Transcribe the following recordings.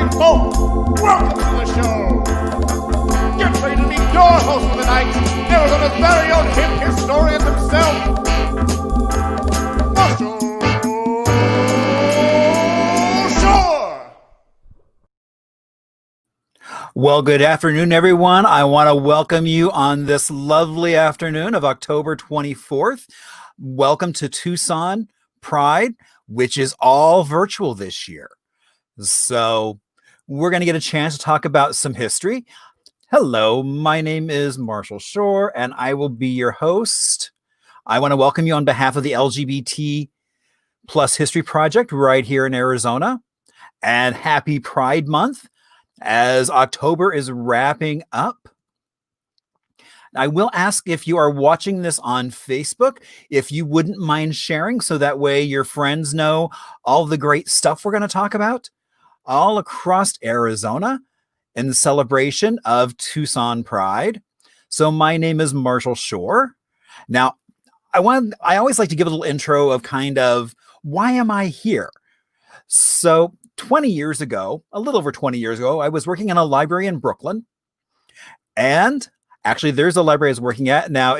fine folk, welcome to the show. Get ready to meet your host for the night, Arizona's very own hip historian himself, Marshall Shore. Well, good afternoon, everyone. I want to welcome you on this lovely afternoon of October 24th. Welcome to Tucson Pride, which is all virtual this year. So we're going to get a chance to talk about some history. Hello, my name is Marshall Shore, and I will be your host. I want to welcome you on behalf of the LGBT Plus History Project right here in Arizona. And happy Pride Month as October is wrapping up. I will ask if you are watching this on Facebook, if you wouldn't mind sharing so that way your friends know all the great stuff we're going to talk about all across Arizona in the celebration of Tucson Pride. So my name is Marshall Shore. Now, I always like to give a little intro of kind of why am I here? So 20 years ago, a little over 20 years ago, I was working in a library in Brooklyn. And actually, there's a library I was working at now.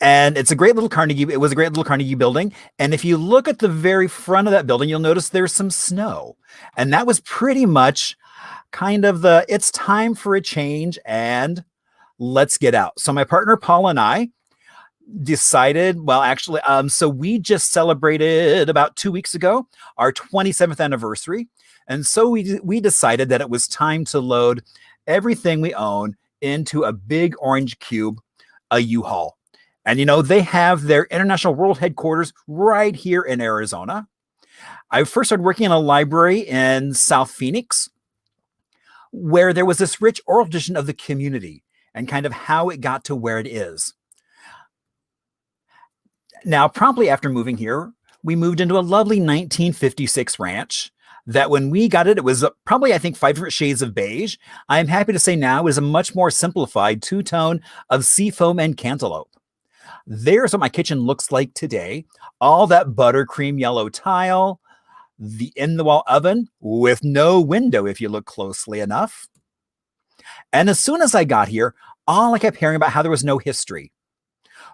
And it's a great little Carnegie. It was a great little Carnegie building. And if you look at the very front of that building, you'll notice there's some snow. And that was pretty much kind of it's time for a change and let's get out. So my partner, Paul, and I decided, so we just celebrated about 2 weeks ago, our 27th anniversary. And so we decided that it was time to load everything we own into a big orange cube, a U-Haul. And, they have their international world headquarters right here in Arizona. I first started working in a library in South Phoenix, where there was this rich oral tradition of the community and kind of how it got to where it is. Now, promptly after moving here, we moved into a lovely 1956 ranch that when we got it, it was probably, I think, 5 different shades of beige. I'm happy to say now it is a much more simplified two-tone of seafoam and cantaloupe. There's what my kitchen looks like today. All that buttercream yellow tile, the in-the-wall oven with no window if you look closely enough. And as soon as I got here, all I kept hearing about how there was no history,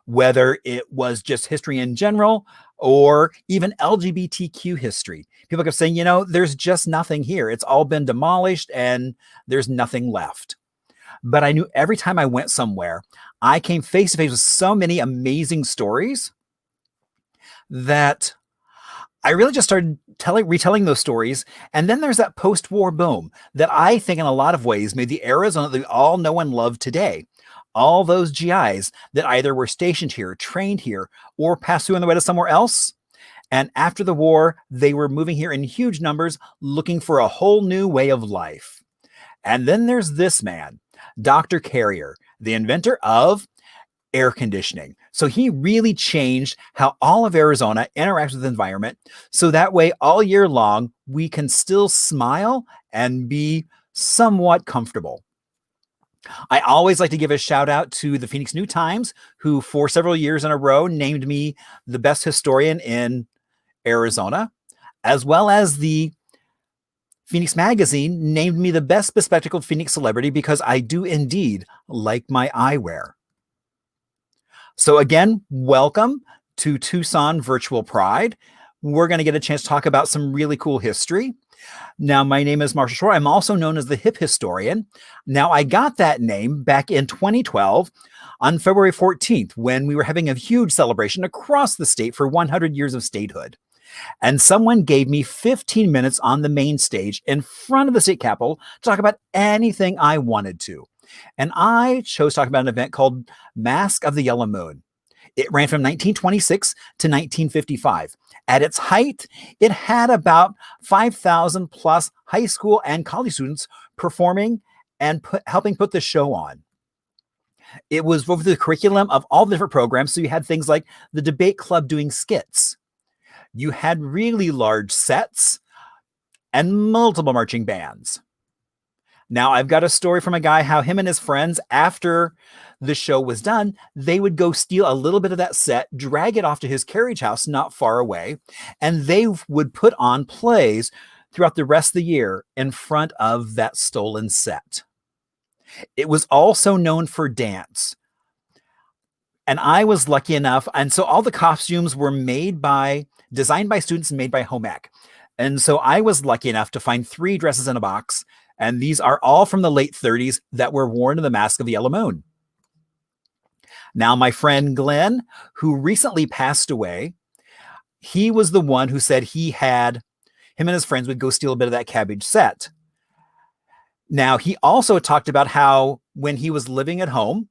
whether it was just history in general or even LGBTQ history. People kept saying, there's just nothing here. It's all been demolished and there's nothing left. But I knew every time I went somewhere, I came face to face with so many amazing stories that I really just started retelling those stories. And then there's that post-war boom that I think in a lot of ways made the Arizona that we all know and love today. All those GIs that either were stationed here, trained here, or passed through on the way to somewhere else. And after the war, they were moving here in huge numbers, looking for a whole new way of life. And then there's this man, Dr. Carrier, the inventor of air conditioning. So he really changed how all of Arizona interacts with the environment. So that way, all year long, we can still smile and be somewhat comfortable. I always like to give a shout out to the Phoenix New Times, who for several years in a row named me the best historian in Arizona, as well as the Phoenix Magazine named me the best bespectacled Phoenix celebrity because I do indeed like my eyewear. So again, welcome to Tucson Virtual Pride. We're going to get a chance to talk about some really cool history. Now, my name is Marshall Shore. I'm also known as the Hip Historian. Now, I got that name back in 2012 on February 14th when we were having a huge celebration across the state for 100 years of statehood. And someone gave me 15 minutes on the main stage in front of the state capitol to talk about anything I wanted to. And I chose to talk about an event called Mask of the Yellow Moon. It ran from 1926 to 1955. At its height, it had about 5,000 plus high school and college students performing and helping put the show on. It was over the curriculum of all the different programs. So you had things like the debate club doing skits. You had really large sets and multiple marching bands. Now, I've got a story from a guy how him and his friends, after the show was done, they would go steal a little bit of that set, drag it off to his carriage house not far away, and they would put on plays throughout the rest of the year in front of that stolen set. It was also known for dance. And I was lucky enough, and so all the costumes were designed by students and made by home ec. And so I was lucky enough to find 3 dresses in a box, and these are all from the late 30s that were worn in the Mask of the Yellow Moon. Now, my friend Glenn, who recently passed away, he was the one who said him and his friends would go steal a bit of that cabbage set. Now, he also talked about how when he was living at home,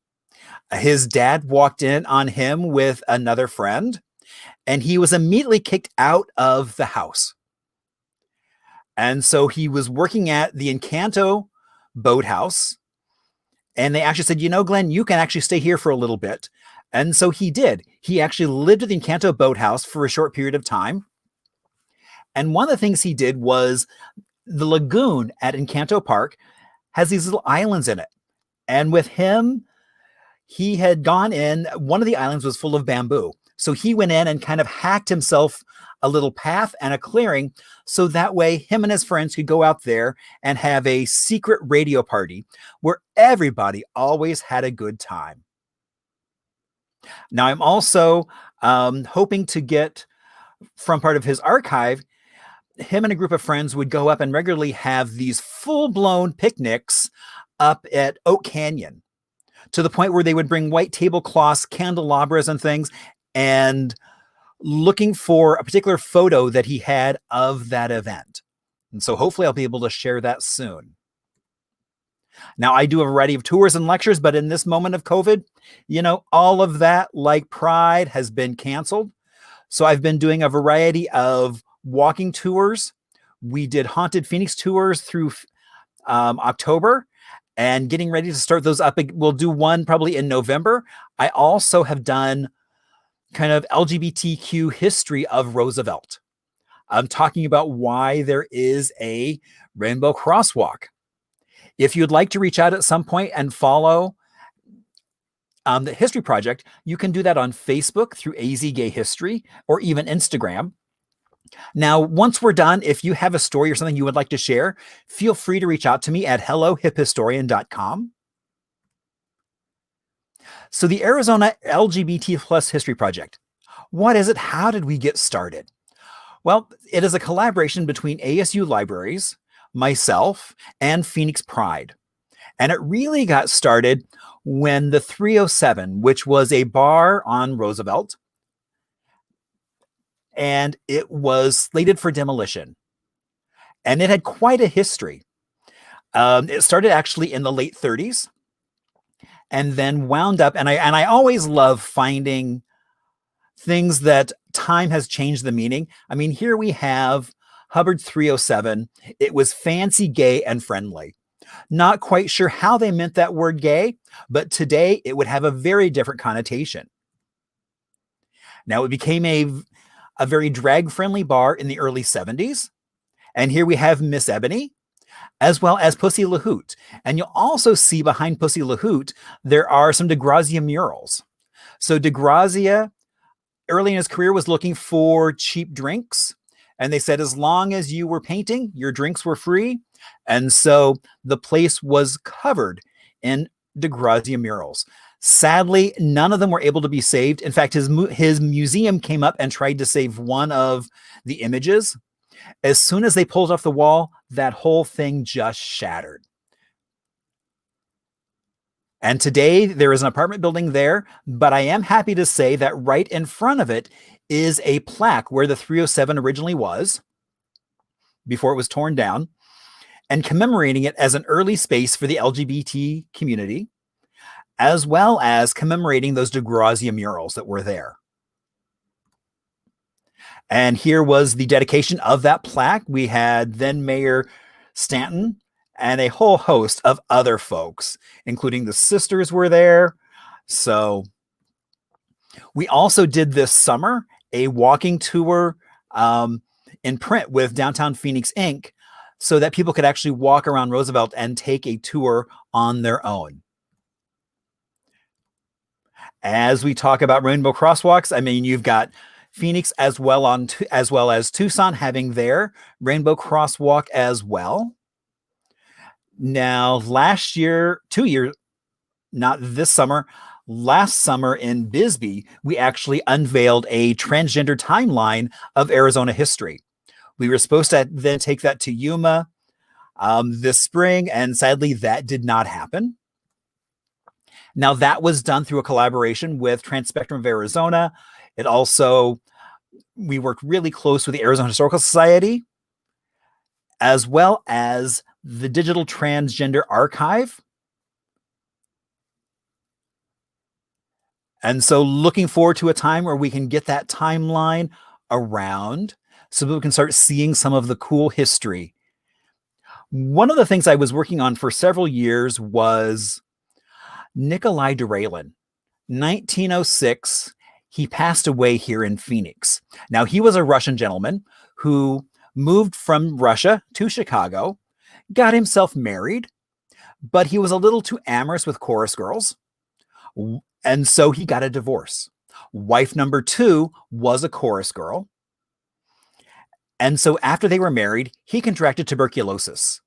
his dad walked in on him with another friend, and he was immediately kicked out of the house. And so he was working at the Encanto boathouse, and they actually said, Glenn, you can actually stay here for a little bit. And so he did. He actually lived at the Encanto boathouse for a short period of time. And one of the things he did was the lagoon at Encanto Park has these little islands in it. And with him, he had gone in, one of the islands was full of bamboo. So he went in and kind of hacked himself a little path and a clearing, so that way him and his friends could go out there and have a secret radio party where everybody always had a good time. Now, I'm also hoping to get from part of his archive, him and a group of friends would go up and regularly have these full-blown picnics up at Oak Canyon, to the point where they would bring white tablecloths, candelabras, and things, and looking for a particular photo that he had of that event. And so hopefully I'll be able to share that soon. Now, I do a variety of tours and lectures, but in this moment of COVID, all of that, like Pride, has been canceled. So I've been doing a variety of walking tours. We did Haunted Phoenix tours through October, and getting ready to start those up. We'll do one probably in November. I also have done kind of LGBTQ history of Roosevelt. I'm talking about why there is a rainbow crosswalk. If you'd like to reach out at some point and follow the History Project, you can do that on Facebook through AZ Gay History, or even Instagram. Now, once we're done, if you have a story or something you would like to share, feel free to reach out to me at hellohiphistorian.com. So the Arizona LGBT plus History Project. What is it? How did we get started? Well, it is a collaboration between ASU Libraries, myself, and Phoenix Pride. And it really got started when the 307, which was a bar on Roosevelt, and it was slated for demolition. And it had quite a history. It started actually in the late 30s, and then wound up, and I always love finding things that time has changed the meaning. I mean, here we have Hubbard 307. It was fancy, gay, and friendly. Not quite sure how they meant that word gay, but today it would have a very different connotation. Now, it became a very drag-friendly bar in the early 70s. And here we have Miss Ebony, as well as Pussy LaHoot. And you'll also see behind Pussy LaHoot, there are some DeGrazia murals. So DeGrazia, early in his career, was looking for cheap drinks. And they said, as long as you were painting, your drinks were free. And so the place was covered in DeGrazia murals. Sadly, none of them were able to be saved. In fact, his museum came up and tried to save one of the images. As soon as they pulled off the wall, that whole thing just shattered. And today there is an apartment building there, but I am happy to say that right in front of it is a plaque where the 307 originally was, before it was torn down, and commemorating it as an early space for the LGBT community, as well as commemorating those DeGrazia murals that were there. And here was the dedication of that plaque. We had then Mayor Stanton and a whole host of other folks, including the sisters were there. So we also did this summer a walking tour in print with Downtown Phoenix Inc., so that people could actually walk around Roosevelt and take a tour on their own. As we talk about rainbow crosswalks, I mean, you've got Phoenix as well as Tucson having their rainbow crosswalk as well. Now, last year, 2 years, not this summer, last summer in Bisbee, we actually unveiled a transgender timeline of Arizona history. We were supposed to then take that to Yuma this spring, and sadly, that did not happen. Now, that was done through a collaboration with Transspectrum of Arizona. It also, we worked really close with the Arizona Historical Society, as well as the Digital Transgender Archive. And so looking forward to a time where we can get that timeline around so that we can start seeing some of the cool history. One of the things I was working on for several years was Nikolai Duralin. 1906, he passed away here in Phoenix. Now, he was a Russian gentleman who moved from Russia to Chicago, got himself married, but he was a little too amorous with chorus girls, and so he got a divorce. Wife number 2 was a chorus girl. And so after they were married, he contracted tuberculosis.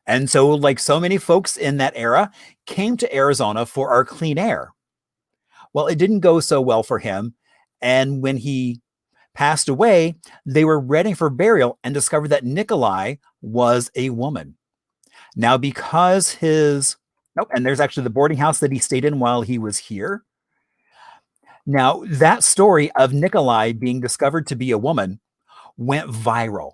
And so, like so many folks in that era, came to Arizona for our clean air. Well, it didn't go so well for him. And when he passed away, they were ready for burial and discovered that Nikolai was a woman. Now, because and there's actually the boarding house that he stayed in while he was here. Now, that story of Nikolai being discovered to be a woman went viral.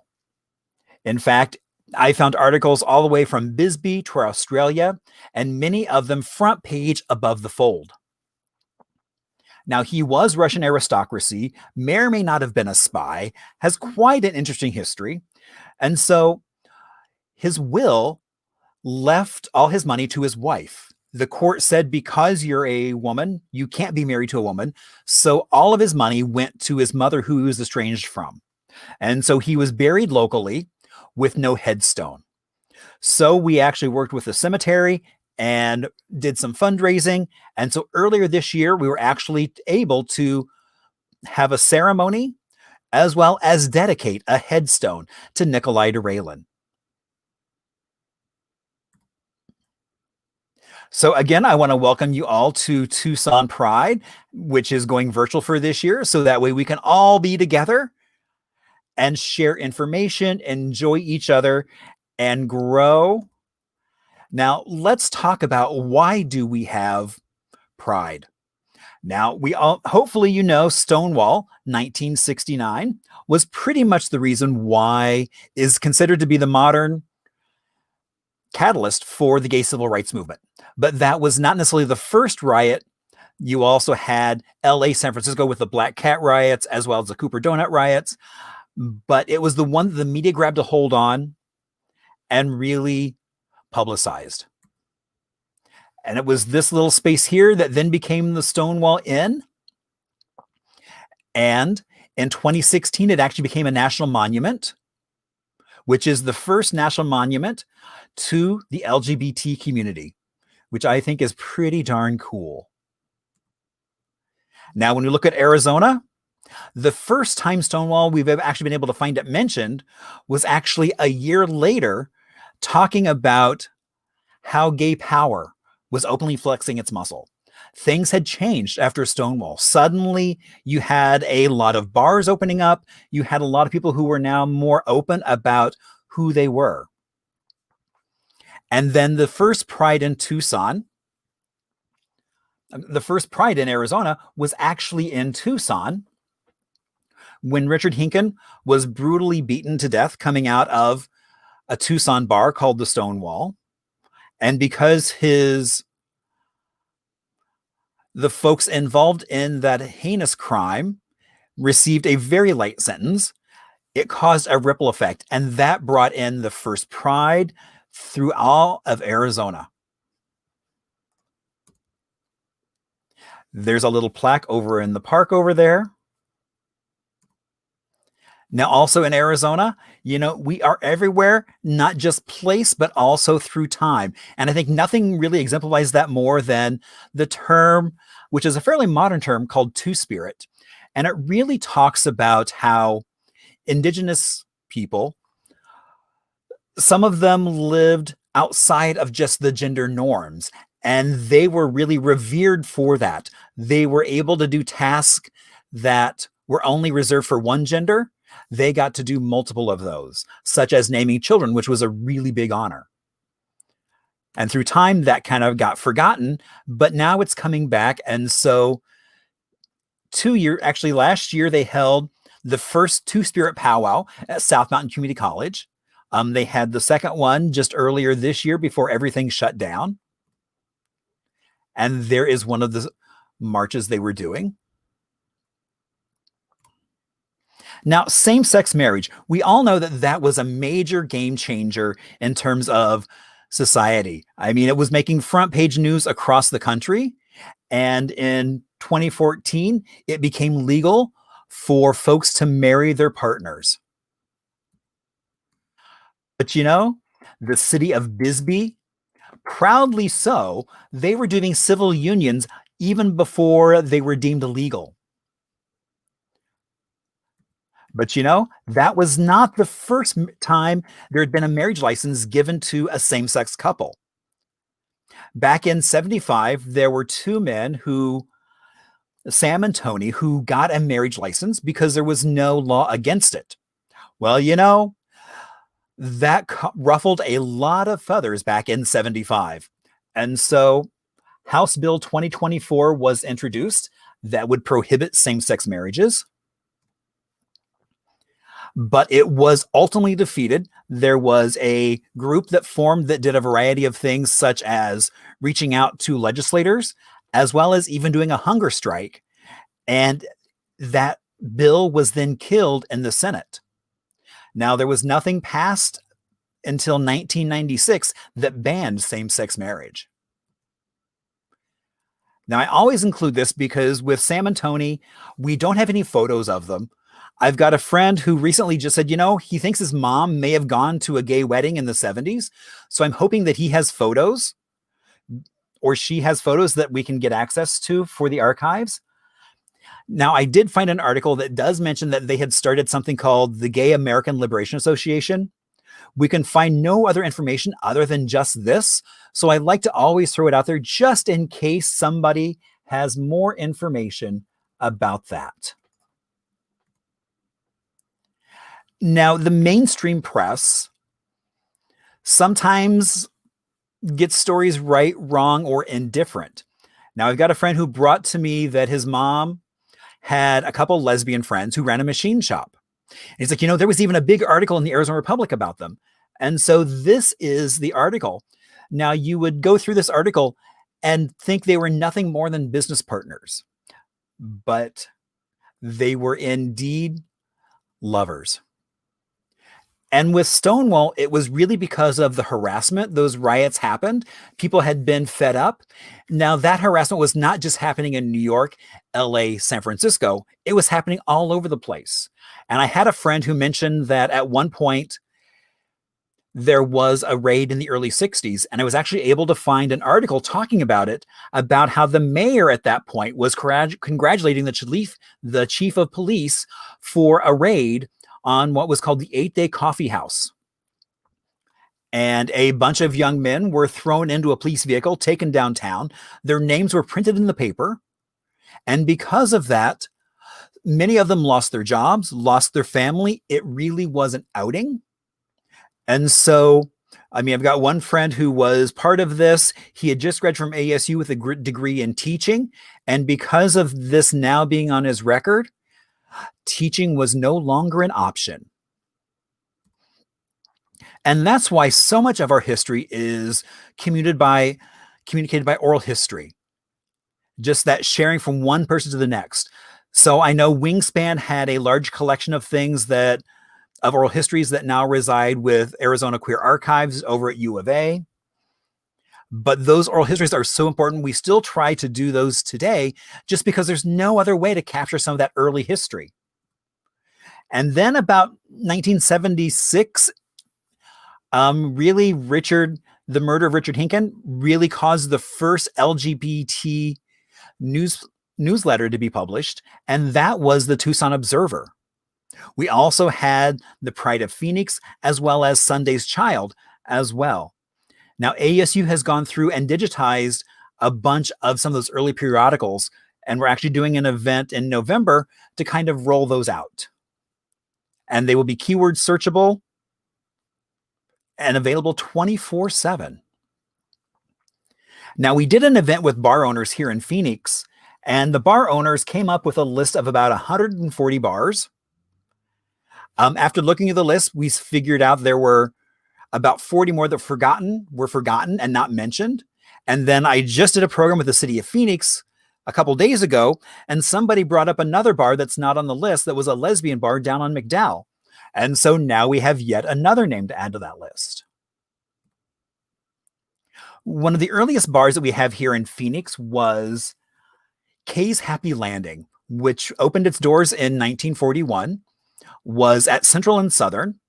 In fact, I found articles all the way from Bisbee to Australia, and many of them front page above the fold. Now, he was Russian aristocracy, may or may not have been a spy, has quite an interesting history. And so his will left all his money to his wife. The court said, because you're a woman, you can't be married to a woman. So all of his money went to his mother, who he was estranged from. And so he was buried locally with no headstone. So we actually worked with the cemetery and did some fundraising. And so earlier this year, we were actually able to have a ceremony as well as dedicate a headstone to Nikolai Duralin. So again, I want to welcome you all to Tucson Pride, which is going virtual for this year. So that way we can all be together and share information, enjoy each other, and grow. Now, let's talk about, why do we have Pride? Now, we all, hopefully you know, Stonewall 1969 was pretty much the reason why is considered to be the modern catalyst for the gay civil rights movement. But that was not necessarily the first riot. You also had LA, San Francisco with the Black Cat riots, as well as the Cooper Donut riots. But it was the one that the media grabbed a hold on and really publicized. And it was this little space here that then became the Stonewall Inn. And in 2016, it actually became a national monument, which is the first national monument to the LGBT community, which I think is pretty darn cool. Now, when we look at Arizona, the first time Stonewall we've actually been able to find it mentioned was actually a year later, talking about how gay power was openly flexing its muscle. Things had changed after Stonewall. Suddenly, you had a lot of bars opening up. You had a lot of people who were now more open about who they were. And then the first Pride in Tucson, the first Pride in Arizona was actually in Tucson, when Richard Hinken was brutally beaten to death coming out of a Tucson bar called the Stonewall. And because the folks involved in that heinous crime received a very light sentence, it caused a ripple effect. And that brought in the first Pride through all of Arizona. There's a little plaque over in the park over there. Now, also in Arizona, we are everywhere, not just place, but also through time. And I think nothing really exemplifies that more than the term, which is a fairly modern term called Two Spirit. And it really talks about how indigenous people, some of them lived outside of just the gender norms, and they were really revered for that. They were able to do tasks that were only reserved for one gender. They got to do multiple of those, such as naming children, which was a really big honor. And through time, that kind of got forgotten, but now it's coming back. And so last year, they held the first Two Spirit powwow at South Mountain Community College. They had the second one just earlier this year before everything shut down. And there is one of the marches they were doing. Now, same-sex marriage, we all know that that was a major game changer in terms of society. I mean, it was making front page news across the country. And in 2014, it became legal for folks to marry their partners. But the city of Bisbee, proudly so, they were doing civil unions even before they were deemed illegal. But that was not the first time there had been a marriage license given to a same-sex couple. Back in 1975, there were two men Sam and Tony, who got a marriage license because there was no law against it. Well, that ruffled a lot of feathers back in 1975. And so House Bill 2024 was introduced that would prohibit same-sex marriages. But it was ultimately defeated. There was a group that formed that did a variety of things, such as reaching out to legislators, as well as even doing a hunger strike. And that bill was then killed in the Senate. Now, there was nothing passed until 1996 that banned same-sex marriage. Now, I always include this because with Sam and Tony, we don't have any photos of them. I've got a friend who recently just said, he thinks his mom may have gone to a gay wedding in the 1970s. So I'm hoping that he has photos, or she has photos that we can get access to for the archives. Now, I did find an article that does mention that they had started something called the Gay American Liberation Association. We can find no other information other than just this. So I like to always throw it out there just in case somebody has more information about that. Now, the mainstream press sometimes gets stories right, wrong, or indifferent. Now, I've got a friend who brought to me that his mom had a couple lesbian friends who ran a machine shop. And he's like, there was even a big article in the Arizona Republic about them. And so this is the article. Now, you would go through this article and think they were nothing more than business partners, but they were indeed lovers. And with Stonewall, it was really because of the harassment. Those riots happened. People had been fed up. Now, that harassment was not just happening in New York, LA, San Francisco. It was happening all over the place. And I had a friend who mentioned that at one point, there was a raid in the early 60s. And I was actually able to find an article talking about it, about how the mayor at that point was congratulating the chief of police for a raid on what was called the 8-Day Coffee House. And a bunch of young men were thrown into a police vehicle, taken downtown. Their names were printed in the paper. And because of that, many of them lost their jobs, lost their family. It really was an outing. And so, I've got one friend who was part of this. He had just graduated from ASU with a degree in teaching. And because of this now being on his record, teaching was no longer an option. And that's why so much of our history is communicated by oral history. Just that sharing from one person to the next. So I know Wingspan had a large collection of things of oral histories that now reside with Arizona Queer Archives over at U of A. But those oral histories are so important. We still try to do those today just because there's no other way to capture some of that early history. And then about 1976, really the murder of Richard Hinken really caused the first LGBT newsletter to be published, and that was the Tucson Observer. We also had the Pride of Phoenix, as well as Sunday's Child as well. Now, ASU has gone through and digitized a bunch of some of those early periodicals, and we're actually doing an event in November to kind of roll those out. And they will be keyword searchable and available 24/7. Now, we did an event with bar owners here in Phoenix, and the bar owners came up with a list of about 140 bars. After looking at the list, we figured out there were about 40 more that were forgotten and not mentioned. And then I just did a program with the city of Phoenix a couple days ago, and somebody brought up another bar that's not on the list that was a lesbian bar down on McDowell. And so now we have yet another name to add to that list. One of the earliest bars that we have here in Phoenix was Kay's Happy Landing, which opened its doors in 1941, was at Central and Southern.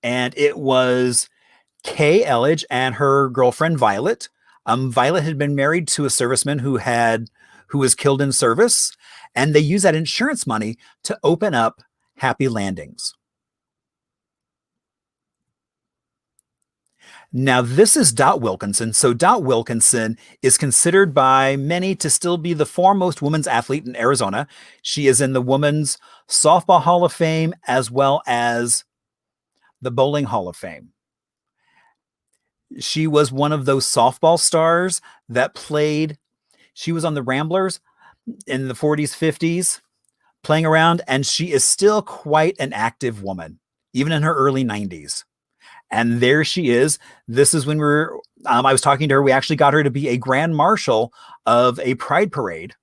And it was Kay Elledge and her girlfriend, Violet. Violet had been married to a serviceman who was killed in service, and they used that insurance money to open up Happy Landings. Now, this is Dot Wilkinson. So Dot Wilkinson is considered by many to still be the foremost women's athlete in Arizona. She is in the Women's Softball Hall of Fame as well as the Bowling Hall of Fame. She was one of those softball stars that played. She was on the Ramblers in the 40s, 50s, playing around, and she is still quite an active woman, even in her early 90s. And there she is. This is when I was talking to her. We actually got her to be a grand marshal of a pride parade.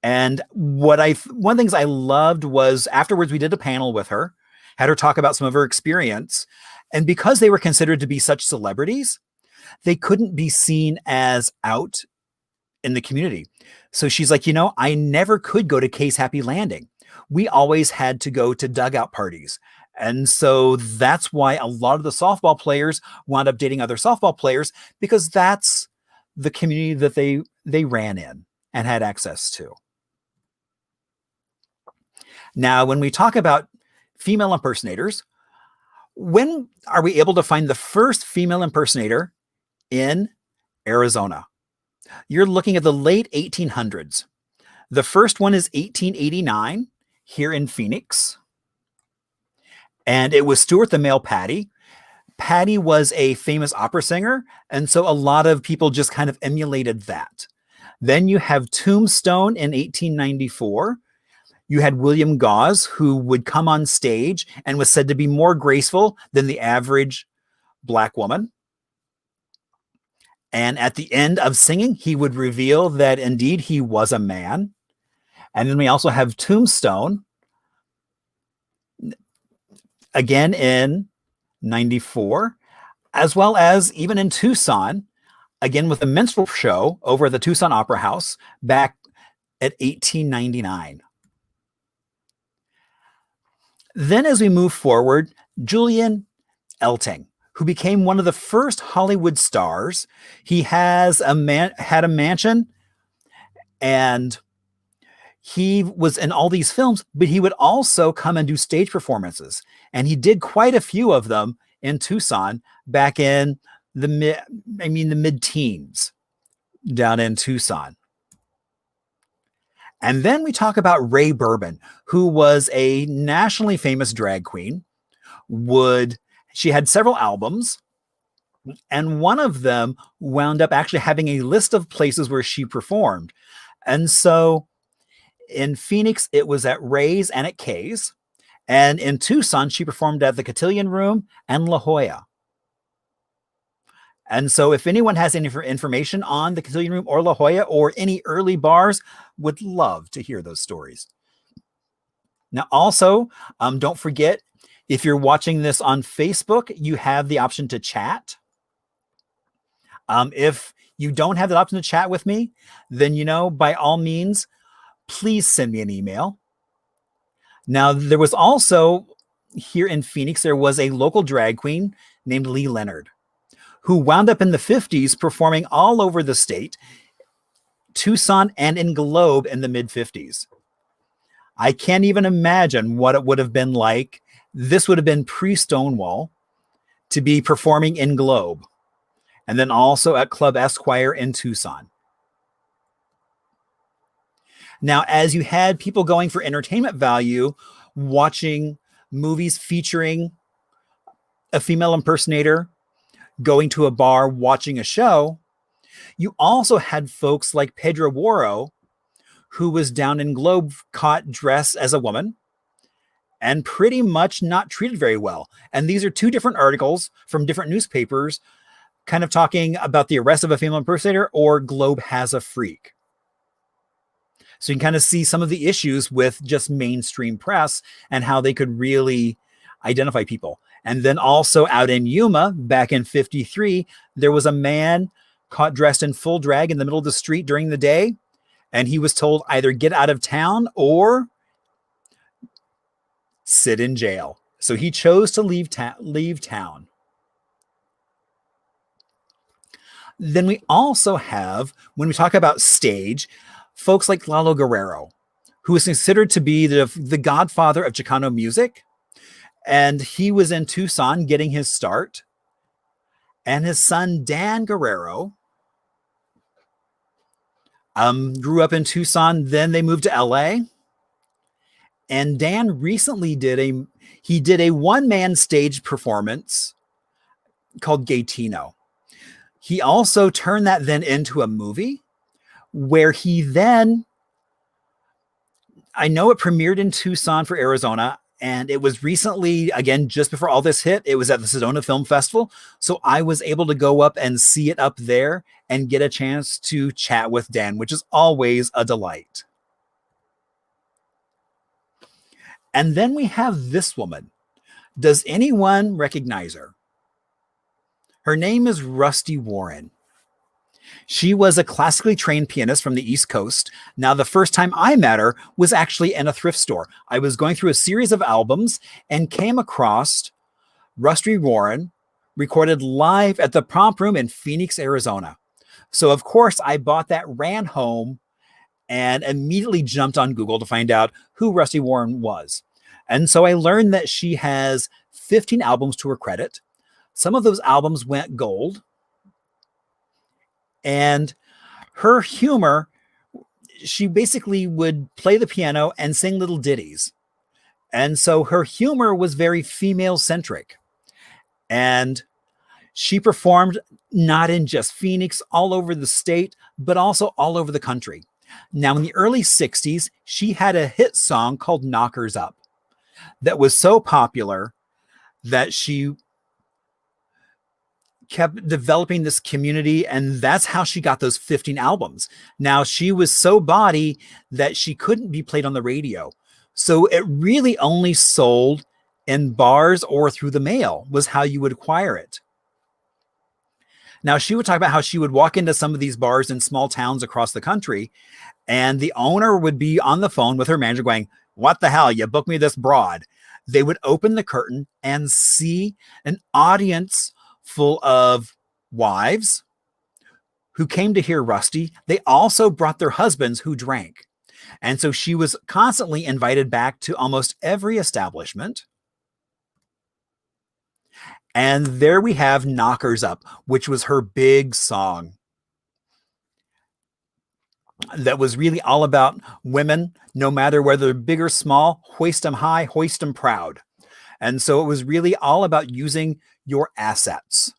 And one of the things I loved was afterwards we did a panel with her, had her talk about some of her experience. And because they were considered to be such celebrities, they couldn't be seen as out in the community. So she's like, I never could go to Kay's Happy Landing. We always had to go to dugout parties. And so that's why a lot of the softball players wound up dating other softball players, because that's the community that they ran in and had access to. Now, when we talk about female impersonators, when are we able to find the first female impersonator in Arizona? You're looking at the late 1800s. The first one is 1889 here in Phoenix. And it was Stuart the Male Patty. Patty was a famous opera singer, and so a lot of people just kind of emulated that. Then you have Tombstone in 1894. You had William Gauze, who would come on stage and was said to be more graceful than the average Black woman. And at the end of singing, he would reveal that indeed he was a man. And then we also have Tombstone, again in 94, as well as even in Tucson, again with a minstrel show over at the Tucson Opera House back at 1899. Then as we move forward, Julian Elting, who became one of the first Hollywood stars. He had a mansion, and he was in all these films, but he would also come and do stage performances. And he did quite a few of them in Tucson back in the mid-teens down in Tucson. And then we talk about Ray Bourbon, who was a nationally famous drag queen. She had several albums, and one of them wound up actually having a list of places where she performed. And so in Phoenix, it was at Ray's and at Kay's. And in Tucson, she performed at the Cotillion Room and La Jolla. And so if anyone has any information on the Cotillion Room or La Jolla or any early bars, would love to hear those stories. Now, also, don't forget, if you're watching this on Facebook, you have the option to chat. If you don't have that option to chat with me, then, by all means, please send me an email. Now, there was also here in Phoenix, there was a local drag queen named Lee Leonard, who wound up in the 50s performing all over the state, Tucson, and in Globe in the mid 50s. I can't even imagine what it would have been like. This would have been pre-Stonewall to be performing in Globe and then also at Club Esquire in Tucson. Now, as you had people going for entertainment value, watching movies featuring a female impersonator, going to a bar, watching a show, you also had folks like Pedro Warro, who was down in Globe, caught dressed as a woman and pretty much not treated very well. And these are two different articles from different newspapers kind of talking about the arrest of a female impersonator or Globe has a freak. So you can kind of see some of the issues with just mainstream press and how they could really identify people. And then also out in Yuma, back in 53, there was a man caught dressed in full drag in the middle of the street during the day. And he was told either get out of town or sit in jail. So he chose to leave town. Then we also have, when we talk about stage, folks like Lalo Guerrero, who is considered to be the godfather of Chicano music. And he was in Tucson getting his start. And his son, Dan Guerrero, grew up in Tucson. Then they moved to LA. And Dan recently did a one-man stage performance called Gaytino. He also turned that then into a movie where he then, I know it premiered in Tucson for Arizona, and it was recently, again, just before all this hit, it was at the Sedona Film Festival. So I was able to go up and see it up there and get a chance to chat with Dan, which is always a delight. And then we have this woman. Does anyone recognize her? Her name is Rusty Warren. She was a classically trained pianist from the East Coast. Now, the first time I met her was actually in a thrift store. I was going through a series of albums and came across Rusty Warren recorded live at the Prompt Room in Phoenix, Arizona. So, of course, I bought that, ran home, and immediately jumped on Google to find out who Rusty Warren was. And so I learned that she has 15 albums to her credit. Some of those albums went gold. And her humor, she basically would play the piano and sing little ditties. And so her humor was very female-centric. And she performed not in just Phoenix, all over the state, but also all over the country. Now, in the early 60s, she had a hit song called Knockers Up that was so popular that she kept developing this community, and that's how she got those 15 albums. Now, she was so bawdy that she couldn't be played on the radio. So it really only sold in bars or through the mail was how you would acquire it. Now, she would talk about how she would walk into some of these bars in small towns across the country, and the owner would be on the phone with her manager going, "What the hell? You booked me this broad." They would open the curtain and see an audience full of wives who came to hear Rusty. They also brought their husbands who drank. And so she was constantly invited back to almost every establishment. And there we have Knockers Up, which was her big song that was really all about women, no matter whether they're big or small, hoist them high, hoist them proud. And so it was really all about using your assets.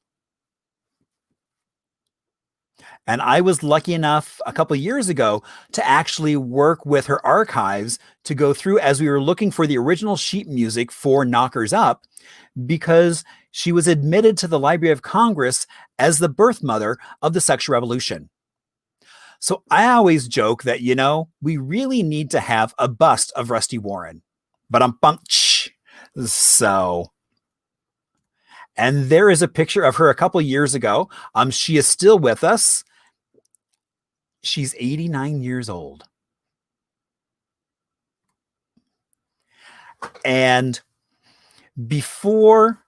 And I was lucky enough a couple of years ago to actually work with her archives to go through as we were looking for the original sheet music for Knockers Up, because she was admitted to the Library of Congress as the birth mother of the sexual revolution. So I always joke that, we really need to have a bust of Rusty Warren. But So, and there is a picture of her a couple years ago. She is still with us. She's 89 years old. And before,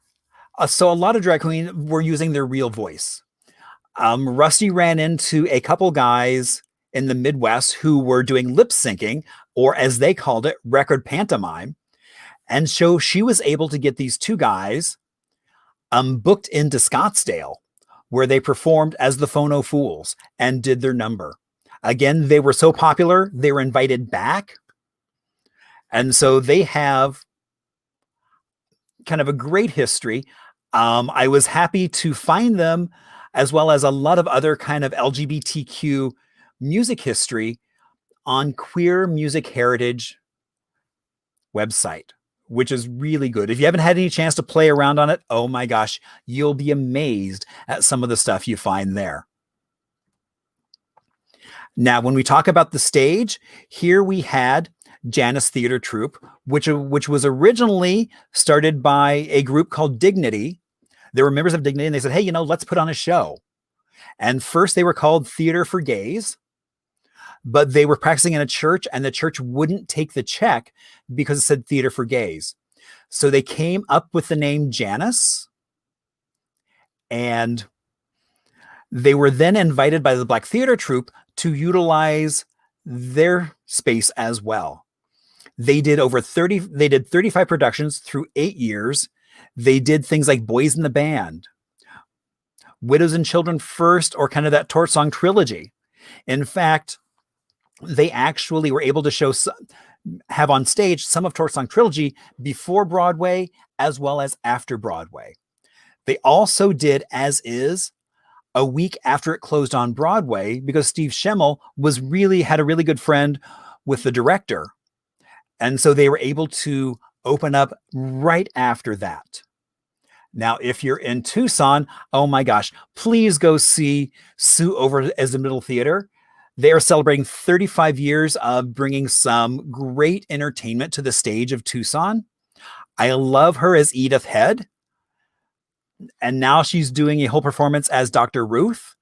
so a lot of drag queens were using their real voice. Rusty ran into a couple guys in the Midwest who were doing lip syncing, or as they called it, record pantomime. And so she was able to get these two guys booked into Scottsdale, where they performed as the Phono Fools and did their number. Again, they were so popular, they were invited back. And so they have kind of a great history. I was happy to find them, as well as a lot of other kind of LGBTQ music history on Queer Music Heritage website, which is really good. If you haven't had any chance to play around on it, oh my gosh, you'll be amazed at some of the stuff you find there. Now, when we talk about the stage, here we had Janus Theater Troupe, which was originally started by a group called Dignity. They were members of Dignity, and they said, hey, let's put on a show. And first they were called Theater for Gays, but they were practicing in a church, and the church wouldn't take the check because it said Theater for Gays. So they came up with the name Janus, and they were then invited by the Black Theater Troupe to utilize their space as well. They did 35 productions through 8 years. They did things like Boys in the Band, Widows and Children First, or kind of that Torch Song trilogy. In fact, they actually were able to have on stage some of Torch Song trilogy before Broadway as well as after Broadway. They also did As Is a week after it closed on Broadway, because Steve Schemmel had a really good friend with the director. And so they were able to open up right after that. Now, if you're in Tucson, oh my gosh, please go see Sue over as the Middle Theater. They are celebrating 35 years of bringing some great entertainment to the stage of Tucson. I love her as Edith Head. And now she's doing a whole performance as Dr. Ruth.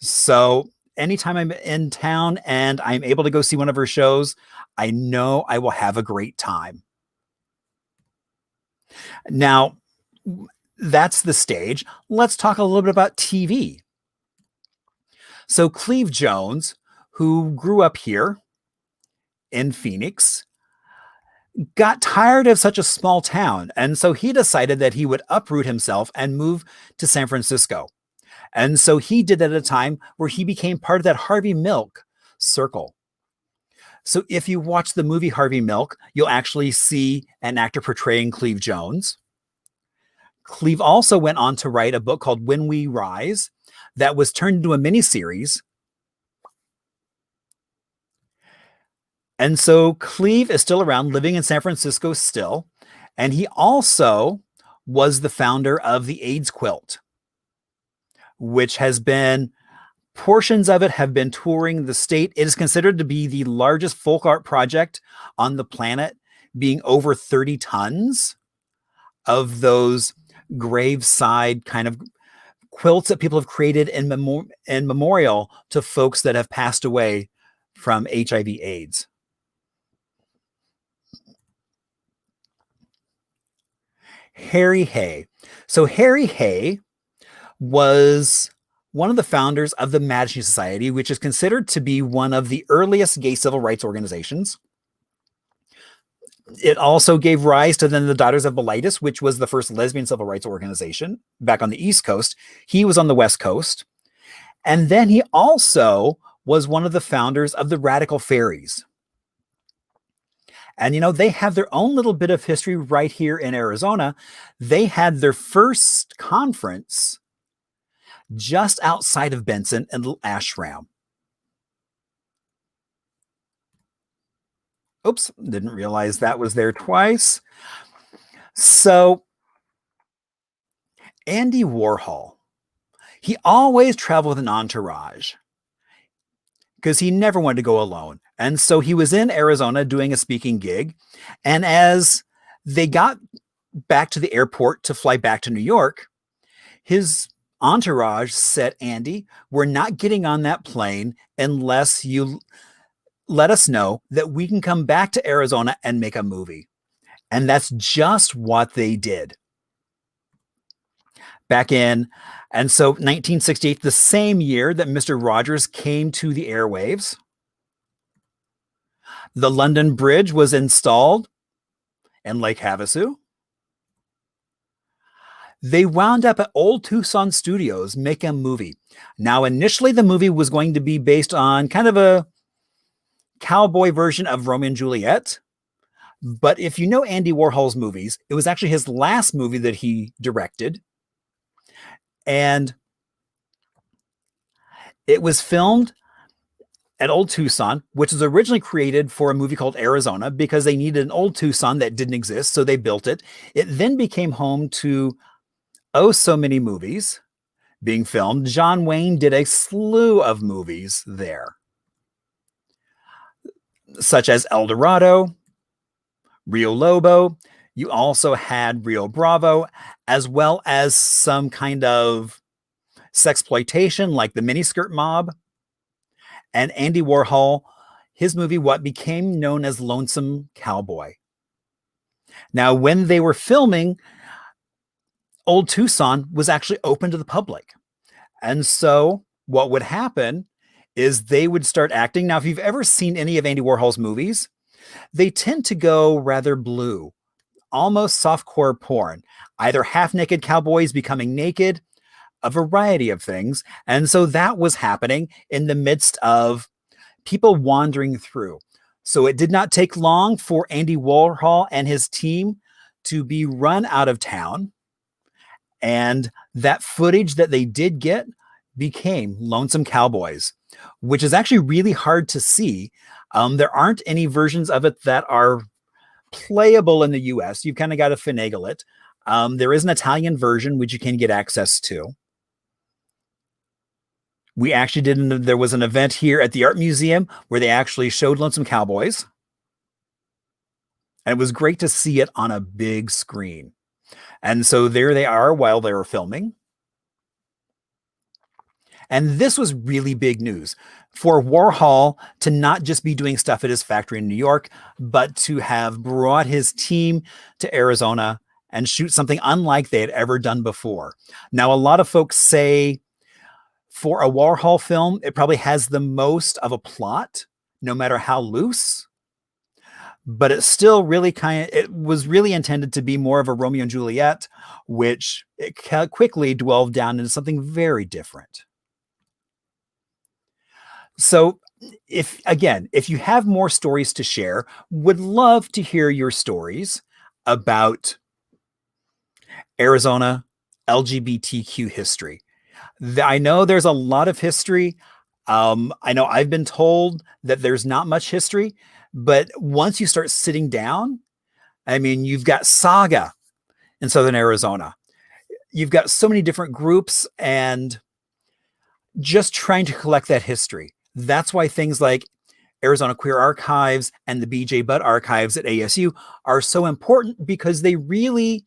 So anytime I'm in town and I'm able to go see one of her shows, I know I will have a great time. Now, that's the stage. Let's talk a little bit about TV. So Cleve Jones, who grew up here in Phoenix, got tired of such a small town. And so he decided that he would uproot himself and move to San Francisco. And so he did that at a time where he became part of that Harvey Milk circle. So if you watch the movie Harvey Milk, you'll actually see an actor portraying Cleve Jones. Cleve also went on to write a book called When We Rise that was turned into a miniseries. And so Cleve is still around, living in San Francisco still. And he also was the founder of the AIDS Quilt, which has been, portions of it have been touring the state. It is considered to be the largest folk art project on the planet, being over 30 tons of those graveside kind of quilts that people have created in memorial to folks that have passed away from HIV/AIDS. Harry Hay. So Harry Hay was one of the founders of the Majesty Society, which is considered to be one of the earliest gay civil rights organizations. It also gave rise to then the Daughters of Bilitis, which was the first lesbian civil rights organization back on the East Coast. He was on the West Coast. And then he also was one of the founders of the Radical Fairies. And, they have their own little bit of history right here in Arizona. They had their first conference just outside of Benson in Little Ashram. Oops, didn't realize that was there twice. So, Andy Warhol, he always traveled with an entourage because he never wanted to go alone. And so he was in Arizona doing a speaking gig. And as they got back to the airport to fly back to New York, his entourage said, Andy, we're not getting on that plane unless you let us know that we can come back to Arizona and make a movie. And that's just what they did back in. And so 1968, the same year that Mr. Rogers came to the airwaves, the London Bridge was installed in Lake Havasu. They wound up at Old Tucson Studios making a movie. Now, initially, the movie was going to be based on kind of a cowboy version of Romeo and Juliet. But if you know Andy Warhol's movies, it was actually his last movie that he directed. And it was filmed at Old Tucson, which was originally created for a movie called Arizona because they needed an old Tucson that didn't exist, so they built it. It then became home to so many movies being filmed. John Wayne did a slew of movies there, such as El Dorado, Rio Lobo. You also had Rio Bravo, as well as some kind of sexploitation like the Miniskirt Mob. And Andy Warhol, his movie, what became known as Lonesome Cowboy. Now, when they were filming, Old Tucson was actually open to the public. And so what would happen is they would start acting. Now, if you've ever seen any of Andy Warhol's movies, they tend to go rather blue, almost softcore porn, either half-naked cowboys becoming naked, a variety of things. And so that was happening in the midst of people wandering through. So it did not take long for Andy Warhol and his team to be run out of town. And that footage that they did get became Lonesome Cowboys, which is actually really hard to see. There aren't any versions of it that are playable in the US. You've kind of got to finagle it. There is an Italian version, which you can get access to. We actually there was an event here at the Art Museum where they actually showed Lonesome Cowboys. And it was great to see it on a big screen. And so there they are while they were filming. And this was really big news for Warhol to not just be doing stuff at his factory in New York, but to have brought his team to Arizona and shoot something unlike they had ever done before. Now, a lot of folks say for a Warhol film, it probably has the most of a plot, no matter how loose. But it's still really it was really intended to be more of a Romeo and Juliet, which it quickly dwelled down into something very different. So if you have more stories to share, would love to hear your stories about Arizona LGBTQ history. I know there's a lot of history. I know I've been told that there's not much history, but once you start sitting down, I mean, you've got Saga in Southern Arizona. You've got so many different groups and just trying to collect that history. That's why things like Arizona Queer Archives and the BJ Budd Archives at ASU are so important because they really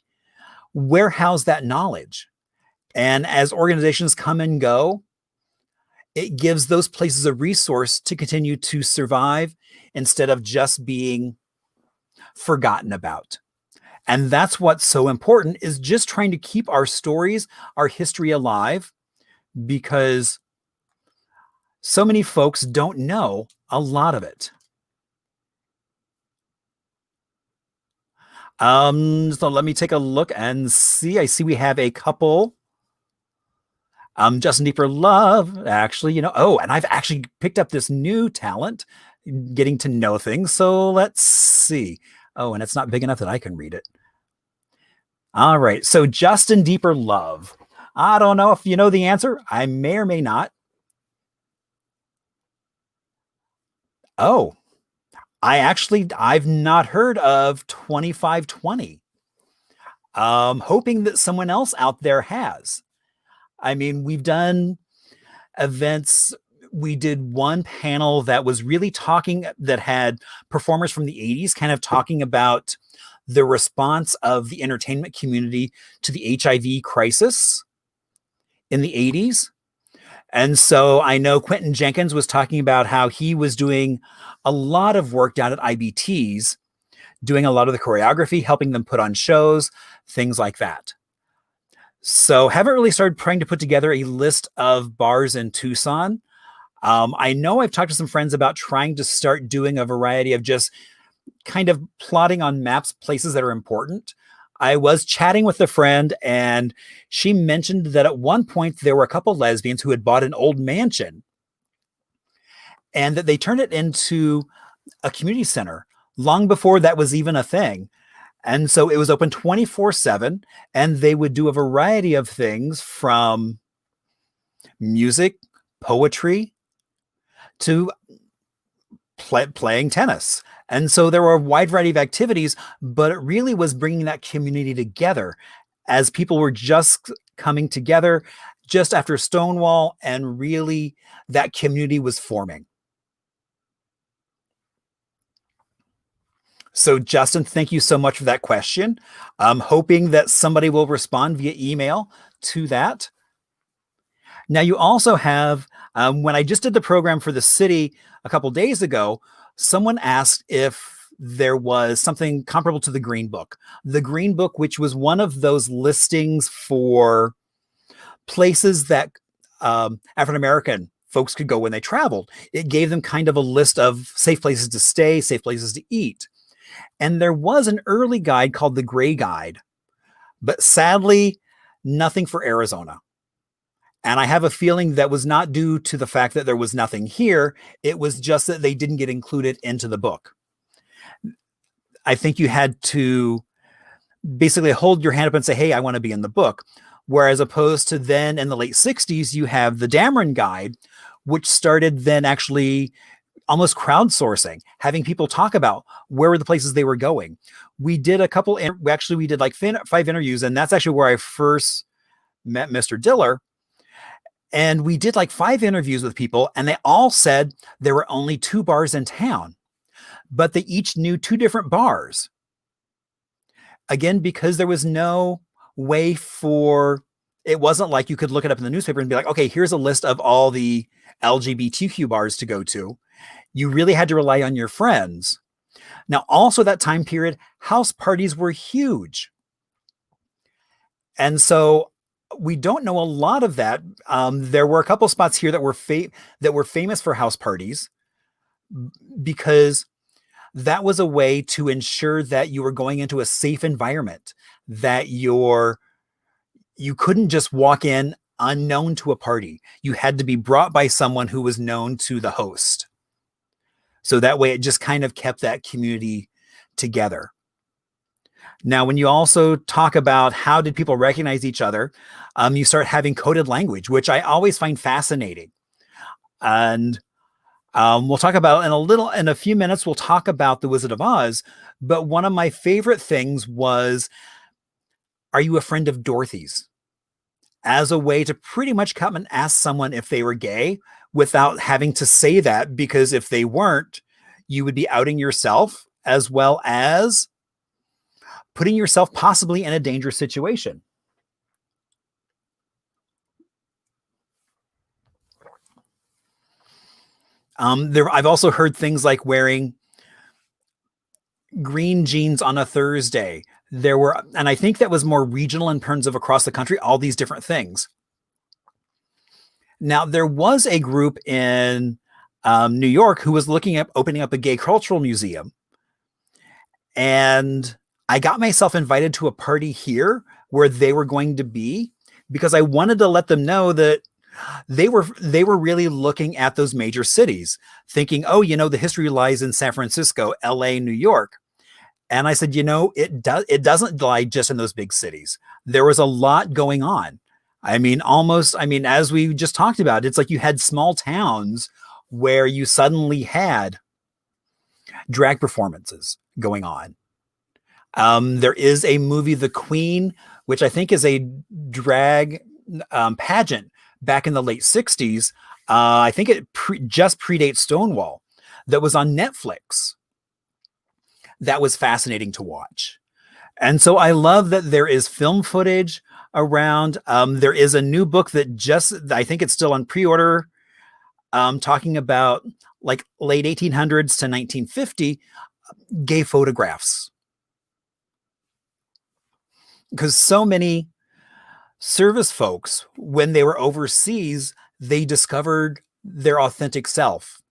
warehouse that knowledge. And as organizations come and go, it gives those places a resource to continue to survive instead of just being forgotten about. And that's what's so important, is just trying to keep our stories, our history alive, because so many folks don't know a lot of it. So let me take a look and see. I see we have a couple. Justin Deeper Love, actually, and I've actually picked up this new talent, getting to know things. So let's see. Oh, and it's not big enough that I can read it. All right. So Justin Deeper Love. I don't know if you know the answer. I may or may not. Oh, I've not heard of 2520. Hoping that someone else out there has. I mean, we've done events. We did one panel that was really that had performers from the 80s kind of talking about the response of the entertainment community to the HIV crisis in the 80s. And so I know Quentin Jenkins was talking about how he was doing a lot of work down at IBTs doing a lot of the choreography, helping them put on shows, things like that. So haven't really started trying to put together a list of bars in Tucson. I know I've talked to some friends about trying to start doing a variety of just kind of plotting on maps places that are important. I was chatting with a friend, and she mentioned that at one point there were a couple lesbians who had bought an old mansion and that they turned it into a community center long before that was even a thing. And so it was open 24/7, and they would do a variety of things from music, poetry, to playing tennis. And so there were a wide variety of activities, but it really was bringing that community together as people were just coming together just after Stonewall, and really that community was forming. So Justin, thank you so much for that question. I'm hoping that somebody will respond via email to that. Now you also have, when I just did the program for the city a couple days ago, someone asked if there was something comparable to the Green Book. The Green Book, which was one of those listings for places that African-American folks could go when they traveled. It gave them kind of a list of safe places to stay, safe places to eat. And there was an early guide called the Gray Guide, but sadly, nothing for Arizona. And I have a feeling that was not due to the fact that there was nothing here. It was just that they didn't get included into the book. I think you had to basically hold your hand up and say, hey, I want to be in the book. Whereas opposed to then in the late 60s, you have the Dameron Guide, which started then actually almost crowdsourcing, having people talk about where were the places they were going. We did a couple, we did like 5 interviews, and that's actually where I first met Mr. Diller. And we did like 5 interviews with people, and they all said there were only 2 bars in town, but they each knew 2 different bars. Again, because there was no way for, it wasn't like you could look it up in the newspaper and be like, okay, here's a list of all the LGBTQ bars to go to. You really had to rely on your friends. Now, also that time period, house parties were huge. And so we don't know a lot of that. There were a couple spots here that were famous for house parties, because that was a way to ensure that you were going into a safe environment, that you couldn't just walk in unknown to a party. You had to be brought by someone who was known to the host. So that way it just kind of kept that community together. Now, when you also talk about how did people recognize each other, you start having coded language, which I always find fascinating. And we'll talk about in a few minutes, we'll talk about The Wizard of Oz. But one of my favorite things was, are you a friend of Dorothy's? As a way to pretty much come and ask someone if they were gay without having to say that, because if they weren't, you would be outing yourself as well as putting yourself possibly in a dangerous situation. I've also heard things like wearing green jeans on a Thursday. And I think that was more regional in terms of across the country, all these different things. Now, there was a group in New York who was looking at opening up a gay cultural museum. And I got myself invited to a party here where they were going to be, because I wanted to let them know that they were really looking at those major cities, thinking, oh, the history lies in San Francisco, LA, New York. And I said, it doesn't lie just in those big cities. There was a lot going on. As we just talked about, it's like you had small towns where you suddenly had drag performances going on. There is a movie, The Queen, which I think is a drag pageant back in the late 60s. I think it just predates Stonewall, that was on Netflix. That was fascinating to watch. And so I love that there is film footage around. There is a new book that I think it's still on pre-order, talking about like late 1800s to 1950 gay photographs. Because so many service folks, when they were overseas, they discovered their authentic self.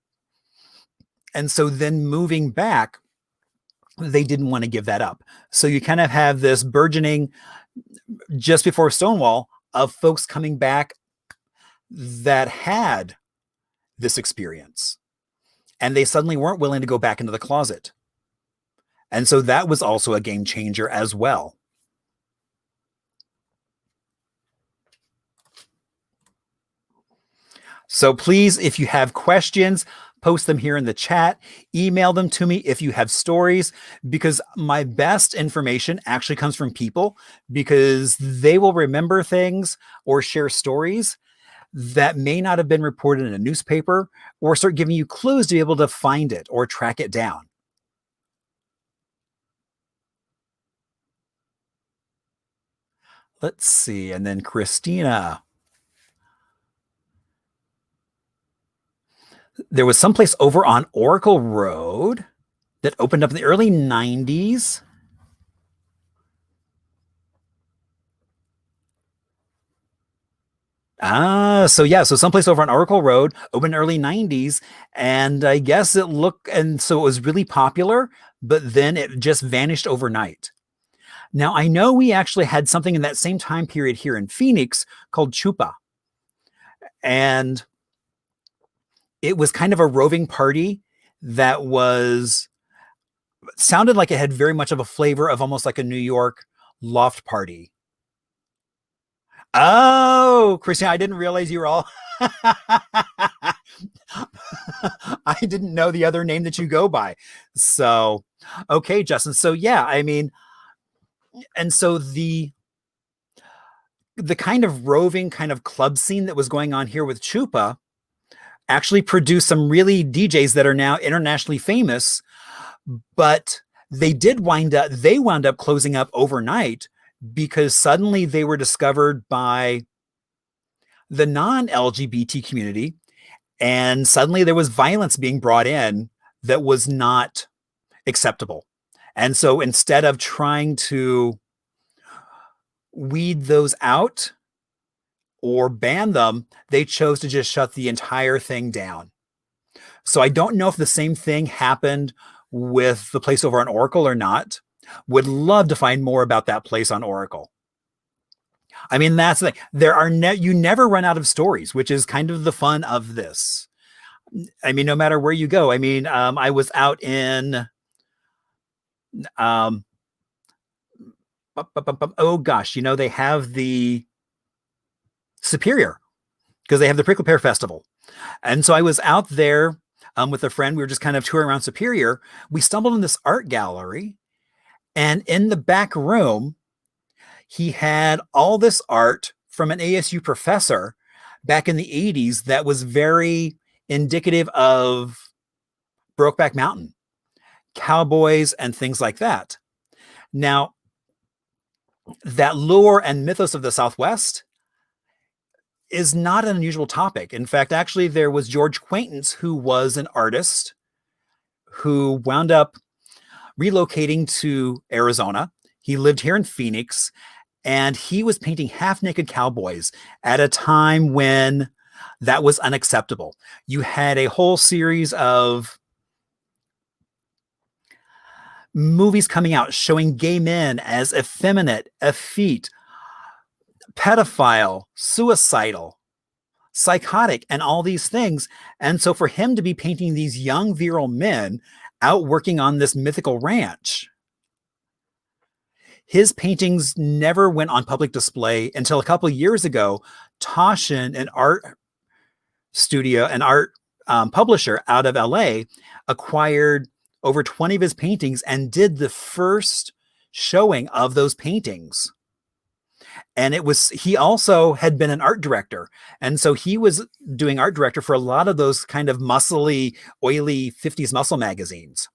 And so then moving back, they didn't want to give that up. So you kind of have this burgeoning just before Stonewall of folks coming back that had this experience. And they suddenly weren't willing to go back into the closet. And so that was also a game changer as well. So please, if you have questions, post them here in the chat, email them to me if you have stories, because my best information actually comes from people, because they will remember things or share stories that may not have been reported in a newspaper, or start giving you clues to be able to find it or track it down. Let's see. And then Christina. There was someplace over on Oracle Road that opened up in the early 90s. So someplace over on Oracle Road opened in the early 90s, and I guess it was really popular, but then it just vanished overnight. Now, I know we actually had something in that same time period here in Phoenix called Chupa. And it was kind of a roving party that sounded like it had very much of a flavor of almost like a New York loft party. Oh, Christian, I didn't realize you were all... I didn't know the other name that you go by. So, okay, Justin. So yeah, I mean, and so the kind of roving kind of club scene that was going on here with Chupa actually produced some really DJs that are now internationally famous, but they wound up closing up overnight because suddenly they were discovered by the non-LGBT community, and suddenly there was violence being brought in that was not acceptable. And so instead of trying to weed those out or ban them, they chose to just shut the entire thing down. So I don't know if the same thing happened with the place over on Oracle or not. Would love to find more about that place on Oracle. I mean, that's the thing. You never run out of stories, which is kind of the fun of this. I mean, no matter where you go. I mean, I was out in, oh gosh, they have the Superior, because they have the Prickly Pear Festival. And so I was out there with a friend. We were just kind of touring around Superior. We stumbled in this art gallery, and in the back room, he had all this art from an ASU professor back in the 80s that was very indicative of Brokeback Mountain, cowboys, and things like that. Now, that lore and mythos of the Southwest is not an unusual topic. In fact, actually, there was George Quaintance, who was an artist who wound up relocating to Arizona. He lived here in Phoenix, and he was painting half-naked cowboys at a time when that was unacceptable. You had a whole series of movies coming out showing gay men as effeminate, effete, pedophile, suicidal, psychotic, and all these things. And so for him to be painting these young virile men out working on this mythical ranch, his paintings never went on public display until a couple of years ago. Toshin, an art studio, an art publisher out of LA, acquired over 20 of his paintings and did the first showing of those paintings. And he also had been an art director. And so he was doing art director for a lot of those kind of muscly, oily 50s muscle magazines.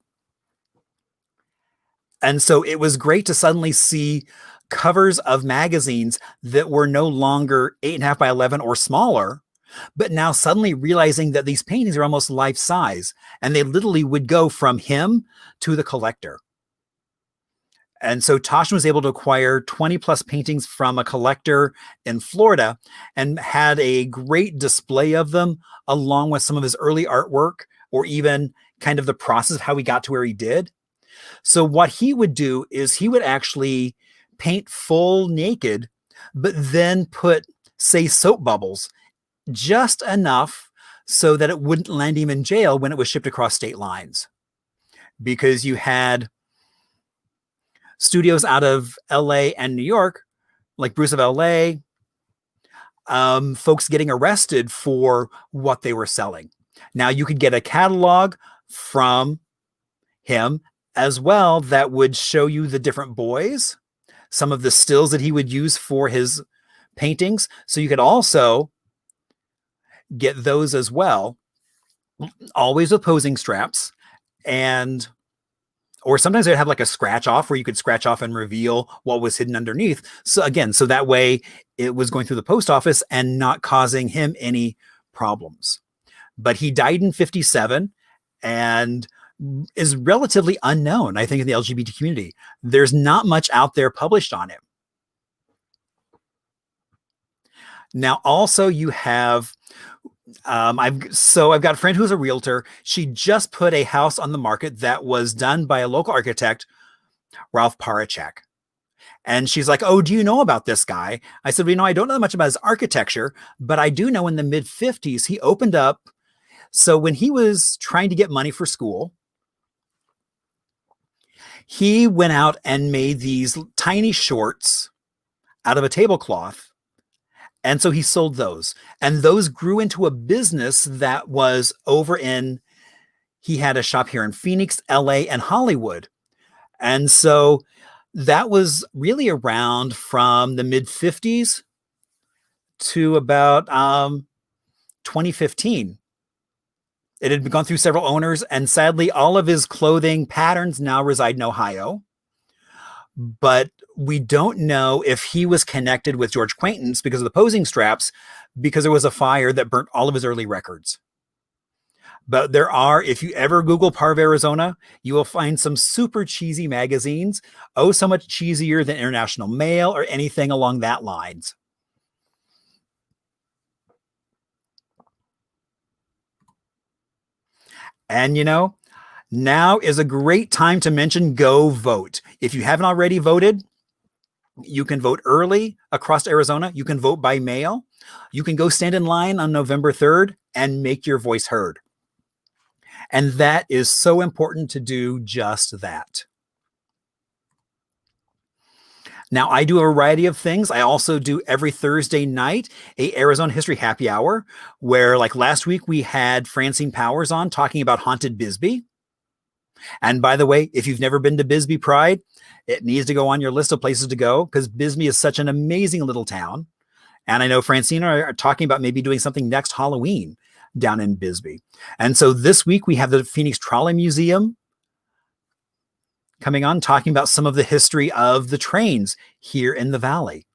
And so it was great to suddenly see covers of magazines that were no longer 8.5 by 11 or smaller, but now suddenly realizing that these paintings are almost life size, and they literally would go from him to the collector. And so Toshin was able to acquire 20 plus paintings from a collector in Florida and had a great display of them, along with some of his early artwork, or even kind of the process of how he got to where he did. So what he would do is he would actually paint full naked, but then put, say, soap bubbles, just enough so that it wouldn't land him in jail when it was shipped across state lines. Because you had studios out of LA and New York, like Bruce of LA, folks getting arrested for what they were selling. Now you could get a catalog from him as well that would show you the different boys, some of the stills that he would use for his paintings. So you could also get those as well, always with posing straps. And or sometimes they'd have like a scratch off where you could scratch off and reveal what was hidden underneath. So again, so that way it was going through the post office and not causing him any problems. But he died in 57 and is relatively unknown, I think, in the LGBT community. There's not much out there published on him. Now, also you have, I've got a friend who's a realtor. She just put a house on the market that was done by a local architect, Ralph Parachek. And she's like, oh, do you know about this guy? I said, well, you know, I don't know much about his architecture, but I do know in the mid 50s, he opened up. So when he was trying to get money for school, he went out and made these tiny shorts out of a tablecloth. And so he sold those, and those grew into a business that was over in, he had a shop here in Phoenix, LA, and Hollywood. And so that was really around from the mid 50s to about 2015. It had gone through several owners, and sadly, all of his clothing patterns now reside in Ohio. But we don't know if he was connected with George Quaintance because of the posing straps, because there was a fire that burnt all of his early records. But there are, if you ever Google Parve, Arizona, you will find some super cheesy magazines. Oh, so much cheesier than International Mail or anything along that lines. And, you know, now is a great time to mention go vote. If you haven't already voted, you can vote early across Arizona. You can vote by mail. You can go stand in line on November 3rd and make your voice heard. And that is so important to do just that. Now, I do a variety of things. I also do every Thursday night a Arizona History Happy Hour, where like last week we had Francine Powers on talking about Haunted Bisbee. And by the way, if you've never been to Bisbee Pride, it needs to go on your list of places to go, because Bisbee is such an amazing little town. And I know Francine are talking about maybe doing something next Halloween down in Bisbee. And so this week we have the Phoenix Trolley Museum coming on, talking about some of the history of the trains here in the Valley.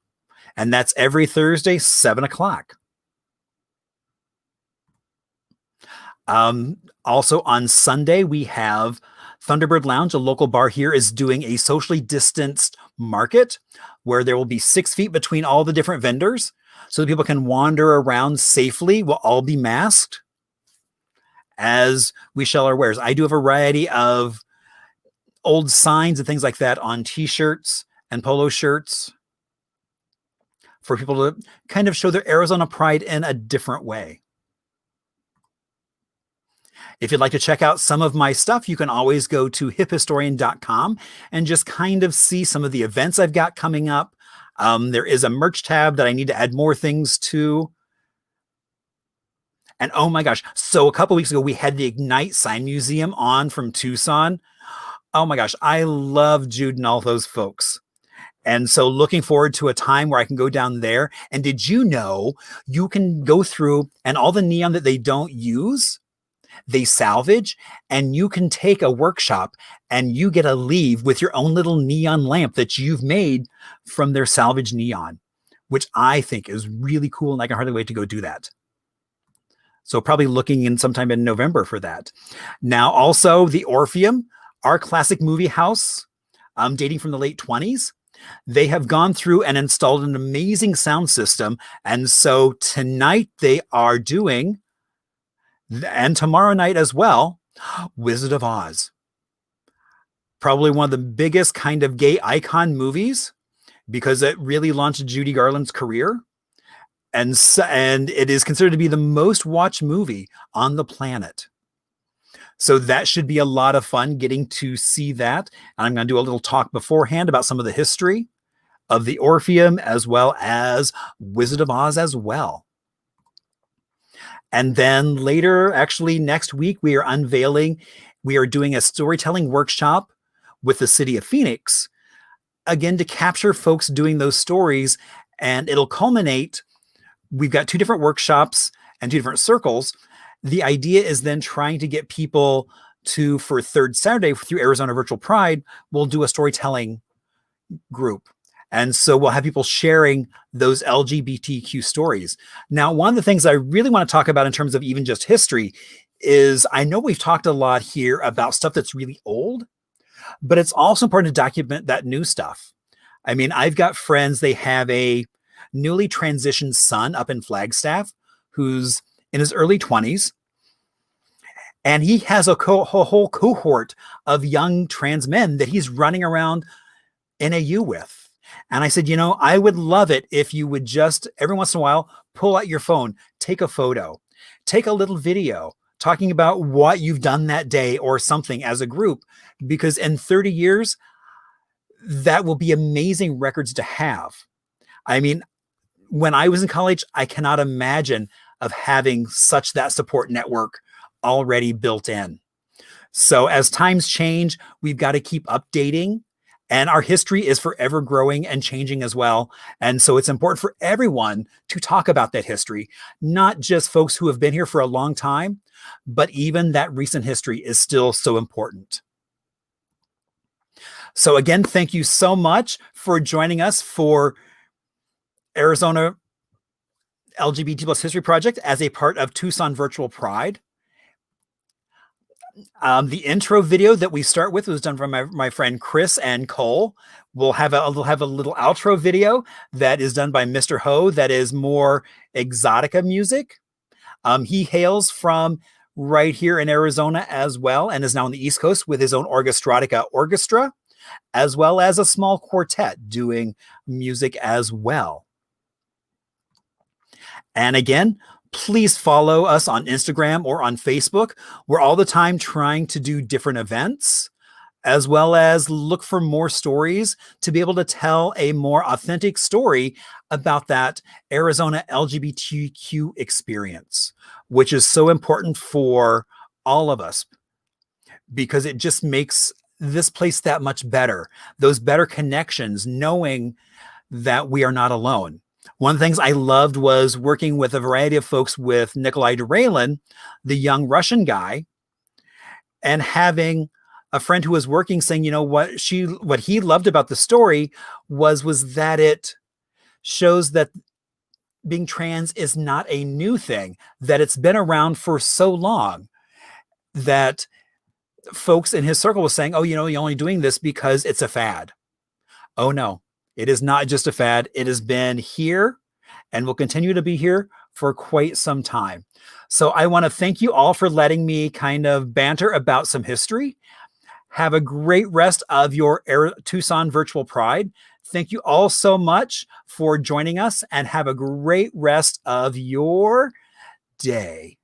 And that's every Thursday, 7 o'clock. Also on Sunday, we have Thunderbird Lounge, a local bar here, is doing a socially distanced market where there will be 6 feet between all the different vendors so that people can wander around safely. We'll all be masked as we sell our wares. I do a variety of old signs and things like that on t-shirts and polo shirts for people to kind of show their Arizona pride in a different way. If you'd like to check out some of my stuff, you can always go to hiphistorian.com and just kind of see some of the events I've got coming up. There is a merch tab that I need to add more things to. And oh my gosh, so a couple weeks ago, we had the Ignite Sign Museum on from Tucson. Oh my gosh, I love Jude and all those folks. And so looking forward to a time where I can go down there. And did you know you can go through and all the neon that they don't use, they salvage, and you can take a workshop and you get to leave with your own little neon lamp that you've made from their salvage neon, which I think is really cool. And I can hardly wait to go do that. So probably looking in sometime in November for that. Now, also the Orpheum, our classic movie house, dating from the late 20s. They have gone through and installed an amazing sound system. And so tonight they are doing, and tomorrow night as well, Wizard of Oz. Probably one of the biggest kind of gay icon movies because it really launched Judy Garland's career. And it is considered to be the most watched movie on the planet. So that should be a lot of fun getting to see that. And I'm going to do a little talk beforehand about some of the history of the Orpheum as well as Wizard of Oz as well. And then later, actually next week, we are doing a storytelling workshop with the city of Phoenix, again, to capture folks doing those stories. And it'll culminate. We've got 2 different workshops and 2 different circles. The idea is then trying to get people to, for third Saturday through Arizona Virtual Pride, we'll do a storytelling group. And so we'll have people sharing those LGBTQ stories. Now, one of the things I really want to talk about in terms of even just history is I know we've talked a lot here about stuff that's really old, but it's also important to document that new stuff. I mean, I've got friends, they have a newly transitioned son up in Flagstaff who's in his early 20s. And he has a whole cohort of young trans men that he's running around NAU with. And I said, you know, I would love it if you would just every once in a while pull out your phone, take a photo, take a little video talking about what you've done that day or something as a group, because in 30 years, that will be amazing records to have. I mean, when I was in college, I cannot imagine of having such that support network already built in. So as times change, we've got to keep updating, and our history is forever growing and changing as well. And so it's important for everyone to talk about that history, not just folks who have been here for a long time, but even that recent history is still so important. So again, thank you so much for joining us for Arizona LGBT plus History Project as a part of Tucson Virtual Pride. The intro video that we start with was done by my friend Chris and Cole. We'll have a little outro video that is done by Mr. Ho that is more exotica music. He hails from right here in Arizona as well and is now on the East Coast with his own Orchestratica orchestra, as well as a small quartet doing music as well. And again, please follow us on Instagram or on Facebook. We're all the time trying to do different events, as well as look for more stories to be able to tell a more authentic story about that Arizona LGBTQ experience, which is so important for all of us because it just makes this place that much better. Those better connections, knowing that we are not alone. One of the things I loved was working with a variety of folks with Nikolai Duralin, the young Russian guy, and having a friend who was working saying, you know, what he loved about the story was that it shows that being trans is not a new thing, that it's been around for so long that folks in his circle was saying, oh, you know, you're only doing this because it's a fad. Oh, no. It is not just a fad. It has been here and will continue to be here for quite some time. So I want to thank you all for letting me kind of banter about some history. Have a great rest of your Tucson Virtual Pride. Thank you all so much for joining us and have a great rest of your day.